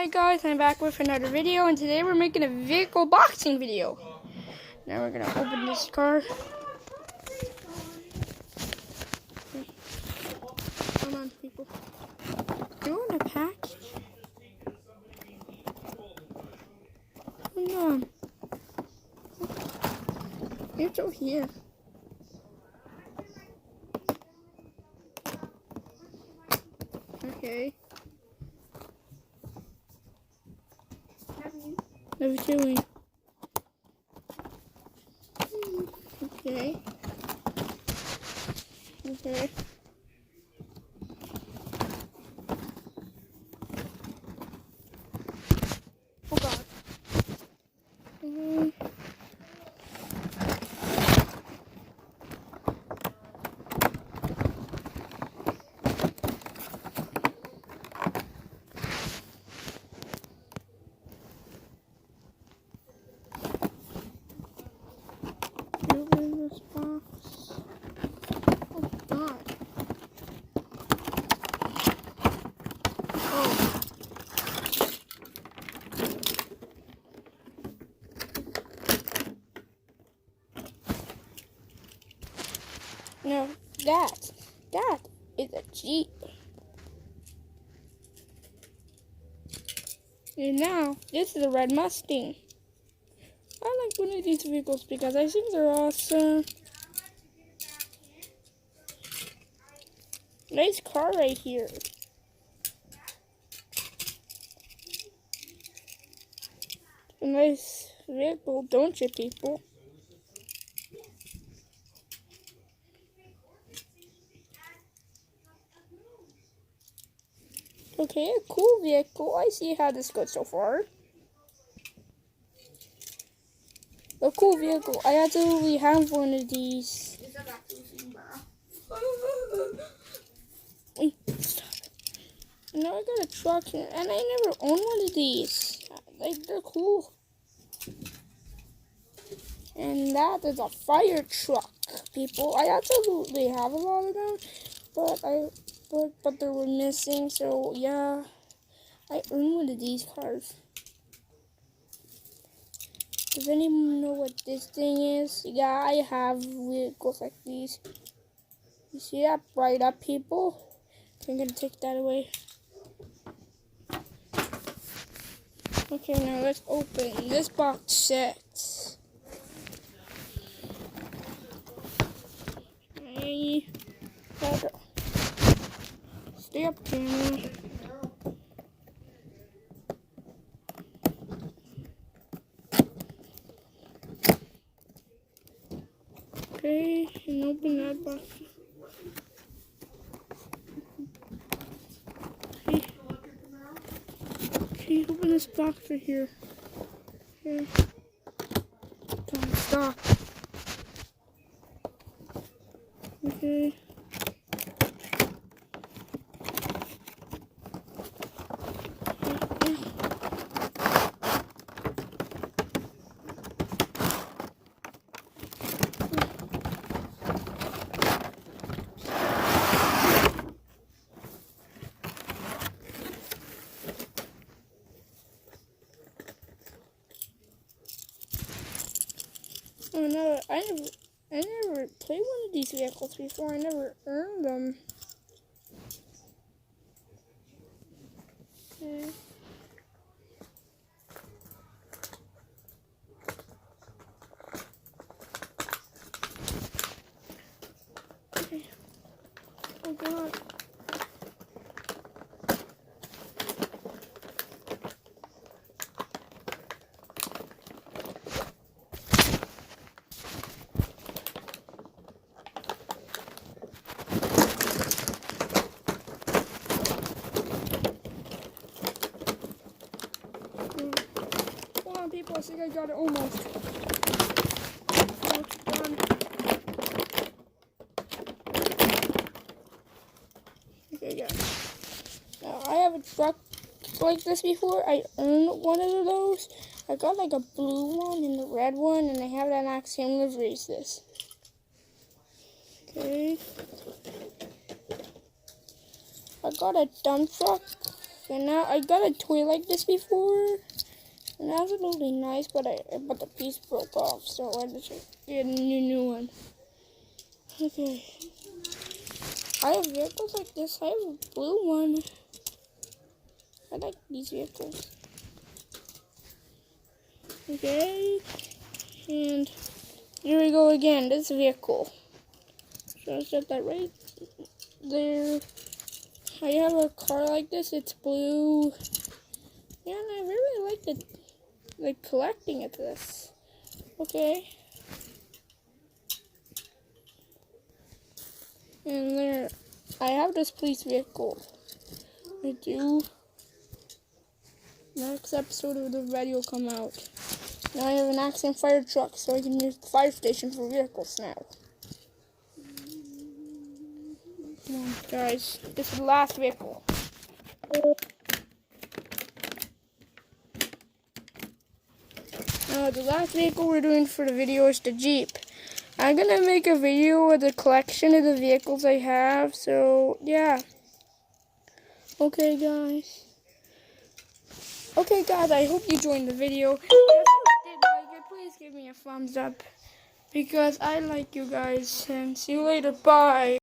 Hi guys, I'm back with another video, and today we're making a vehicle boxing video. Now we're gonna open this car. Come on, people. You want a package? Come on. It's over here. Okay. What are you doing? Okay. Okay. Oh God. Open this box. Oh God. Oh. No, that is a Jeep. And now, this is a red Mustang. I like one of these vehicles because I think they're awesome. Nice car right here. A nice vehicle, don't you, people? Okay, a cool vehicle. I see how this goes so far. A cool vehicle. I absolutely have one of these. Wait, stop. Now I got a truck here, and I never owned one of these. Like, they're cool. And that is a fire truck, people. I absolutely have a lot of them, but they were missing. So yeah, I own one of these cars. Does anyone know what this thing is? Yeah, I have vehicles like these. You see that bright up, people? I'm gonna take that away. Okay, now let's open this box set. Hey, stay up, camera. Okay, and open that box. Okay, open this box right here. Okay. Don't stop. Okay. Oh no, I never played one of these vehicles before. I never earned them. Okay. Okay. Oh God. Come on, people. I think I got it almost. Almost done. Okay, guys. Now, I have a truck like this before. I earned one of those. I got like a blue one and a red one, and I have that exact same livery as this. Okay. I got a dump truck And now I got a toy like this before. And that was absolutely nice, but the piece broke off, so I had to get a new one. Okay. I have vehicles like this. I have a blue one. I like these vehicles. Okay. And here we go again. This vehicle. So I set that right there. I have a car like this. It's blue. Yeah, and I really like collecting at this. Okay. And there, I have this police vehicle. I do. Next episode of the video will come out. Now I have an accident fire truck, so I can use the fire station for vehicles now. Come on, guys. This is the last vehicle. The last vehicle we're doing for the video is the Jeep. I'm gonna make a video with the collection of the vehicles I have, so yeah. Okay guys, I hope you enjoyed the video. If you did like it, please give me a thumbs up, because I like you guys, and see you later, bye.